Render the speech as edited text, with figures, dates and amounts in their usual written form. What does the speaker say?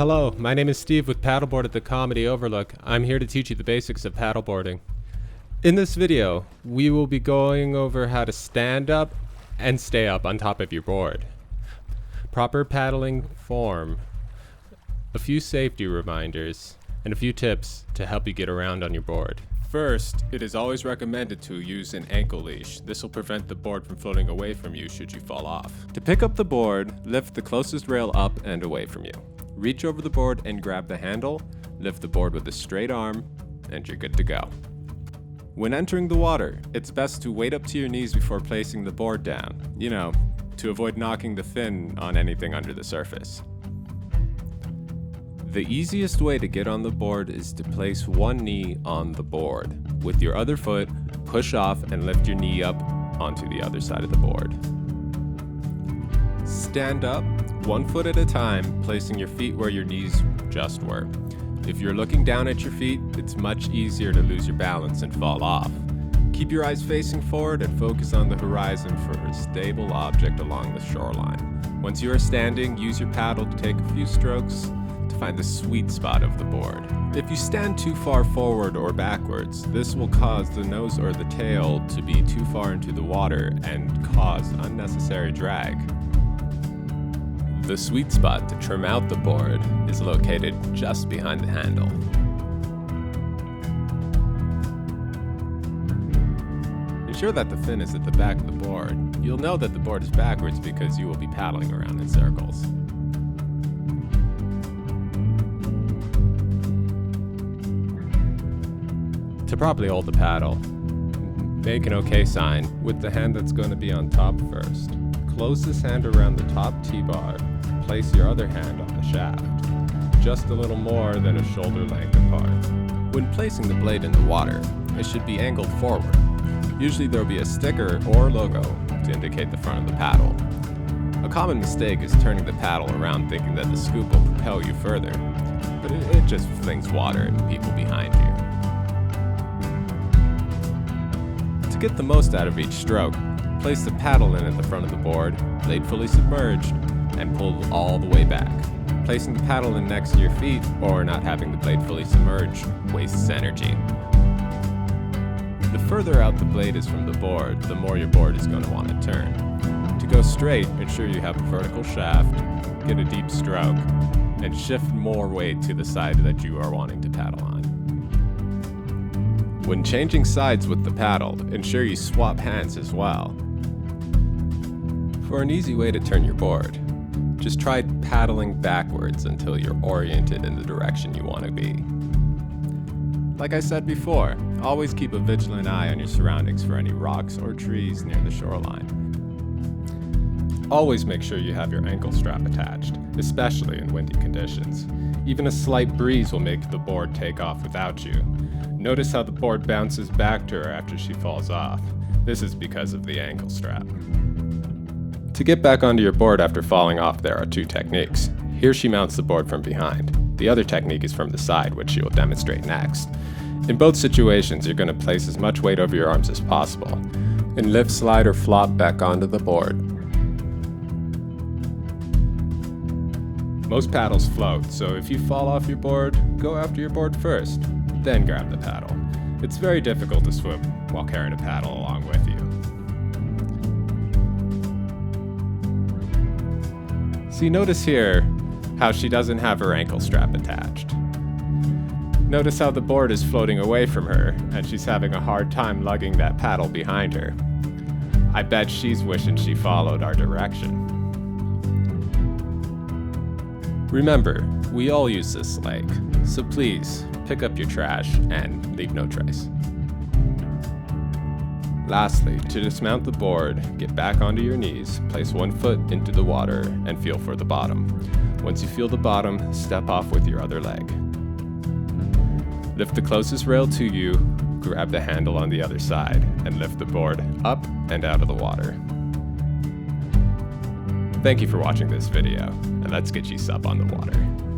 Hello, my name is Steve with Paddleboard at the Comedy Overlook. I'm here to teach you the basics of paddleboarding. In this video, we will be going over how to stand up and stay up on top of your board. Proper paddling form, a few safety reminders, and a few tips to help you get around on your board. First, it is always recommended to use an ankle leash. This will prevent the board from floating away from you should you fall off. To pick up the board, lift the closest rail up and away from you. Reach over the board and grab the handle, lift the board with a straight arm, and you're good to go. When entering the water, it's best to wade up to your knees before placing the board down, to avoid knocking the fin on anything under the surface. The easiest way to get on the board is to place one knee on the board. With your other foot, push off and lift your knee up onto the other side of the board. Stand up, one foot at a time, placing your feet where your knees just were. If you're looking down at your feet, it's much easier to lose your balance and fall off. Keep your eyes facing forward and focus on the horizon for a stable object along the shoreline. Once you are standing, use your paddle to take a few strokes to find the sweet spot of the board. If you stand too far forward or backwards, this will cause the nose or the tail to be too far into the water and cause unnecessary drag. The sweet spot to trim out the board is located just behind the handle. Ensure that the fin is at the back of the board. You'll know that the board is backwards because you will be paddling around in circles. To properly hold the paddle, make an OK sign with the hand that's going to be on top first. Close this hand around the top T-bar. Place your other hand on the shaft, just a little more than a shoulder length apart. When placing the blade in the water, it should be angled forward. Usually there will be a sticker or logo to indicate the front of the paddle. A common mistake is turning the paddle around thinking that the scoop will propel you further, but it just flings water at people behind you. To get the most out of each stroke, place the paddle in at the front of the board, blade fully submerged, and pull all the way back. Placing the paddle in next to your feet or not having the blade fully submerged wastes energy. The further out the blade is from the board, the more your board is going to want to turn. To go straight, ensure you have a vertical shaft, get a deep stroke, and shift more weight to the side that you are wanting to paddle on. When changing sides with the paddle, ensure you swap hands as well. For an easy way to turn your board, just try paddling backwards until you're oriented in the direction you want to be. Like I said before, always keep a vigilant eye on your surroundings for any rocks or trees near the shoreline. Always make sure you have your ankle strap attached, especially in windy conditions. Even a slight breeze will make the board take off without you. Notice how the board bounces back to her after she falls off. This is because of the ankle strap. To get back onto your board after falling off, there are two techniques. Here she mounts the board from behind. The other technique is from the side, which she will demonstrate next. In both situations, you're going to place as much weight over your arms as possible, and lift, slide, or flop back onto the board. Most paddles float, so if you fall off your board, go after your board first, then grab the paddle. It's very difficult to swim while carrying a paddle along with you. See, notice here how she doesn't have her ankle strap attached. Notice how the board is floating away from her and she's having a hard time lugging that paddle behind her. I bet she's wishing she followed our direction. Remember, we all use this lake, so please pick up your trash and leave no trace. Lastly, to dismount the board, get back onto your knees, place one foot into the water, and feel for the bottom. Once you feel the bottom, step off with your other leg. Lift the closest rail to you, grab the handle on the other side, and lift the board up and out of the water. Thank you for watching this video, and let's get you up on the water.